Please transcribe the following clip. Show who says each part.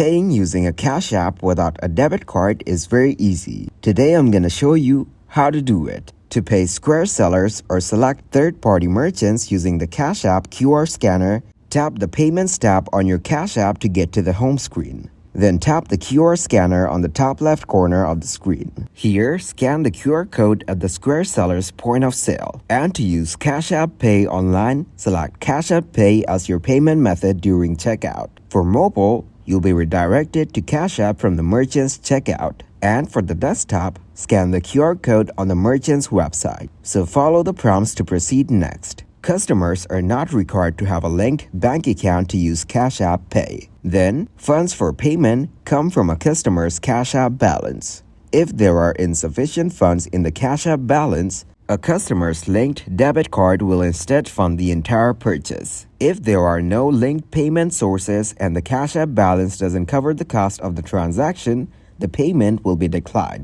Speaker 1: Paying using a Cash App without a debit card is very easy. Today I'm gonna show you how to do it. To pay Square sellers or select third-party merchants using the Cash App QR scanner, tap the Payments tab on your Cash App to get to the home screen. Then tap the QR scanner on the top left corner of the screen. Here, scan the QR code at the Square seller's point of sale. And to use Cash App Pay online, select Cash App Pay as your payment method during checkout. For mobile, you'll be redirected to Cash App from the merchant's checkout. And for the desktop, scan the QR code on the merchant's website. So follow the prompts to proceed next. Customers are not required to have a linked bank account to use Cash App Pay. Then, funds for payment come from a customer's Cash App balance. If there are insufficient funds in the Cash App balance, a customer's linked debit card will instead fund the entire purchase. If there are no linked payment sources and the Cash App balance doesn't cover the cost of the transaction, the payment will be declined.